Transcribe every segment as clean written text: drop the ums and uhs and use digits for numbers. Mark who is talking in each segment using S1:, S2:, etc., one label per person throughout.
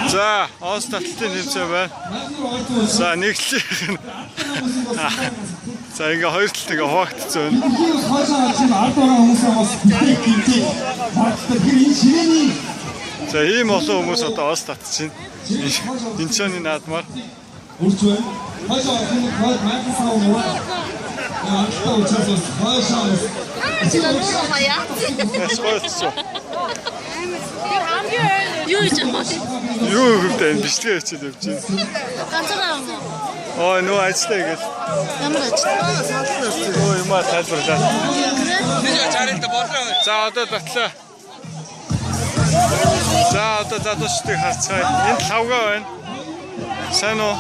S1: За, Оос таталтын тэмцээн байна. За, нэглэлийнх нь. За, ингээ хоёр талд ингээ хуваагдчихсан байна. За, ийм олон хүмүүс одоо Оос татчихна. Инчоны наадмаар. Юу гэдэг энэ бичлэгээ хийчихэл явж байна.
S2: Ганцаараа юм уу?
S1: Ой, нөө ажиллаа гэж.
S2: Ямар ажиллаа?
S1: Ой, юмаа тайлбарлаа. За, одоо татлаа. За, одоо задуучдыг харцгаая. Энд лавга байна. Сайн уу?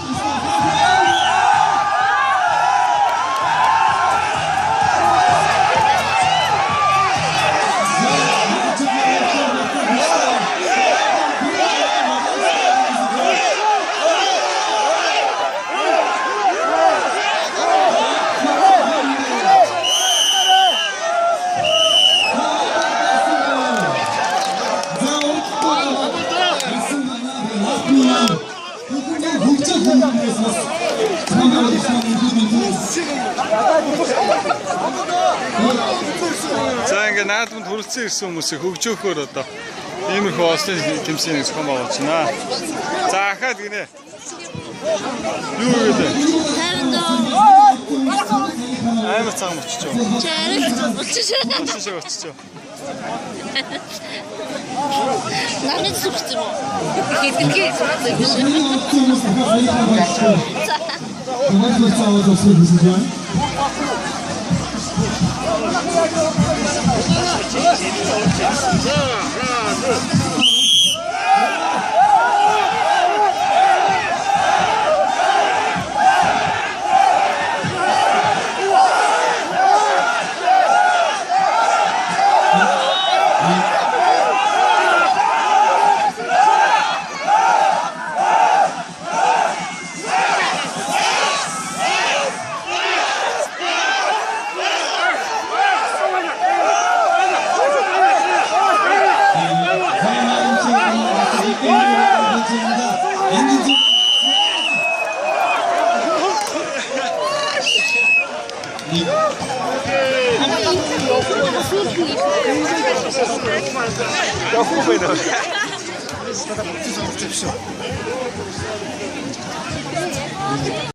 S1: За ингээ наадманд хүрэлцэн ирсэн хүмүүсийг хөгжөөхөөр одоо иймэрхүү Ослын тэмцээний зохион байгуулчихна. За ахаад гинэ. Юу гэдэг? Амар цагаан очиж байгаа.
S2: Чарэл болчих.
S1: Очиж.
S2: Намайг зүгтэр үү? Хэдэлгээ зүгтэр биш.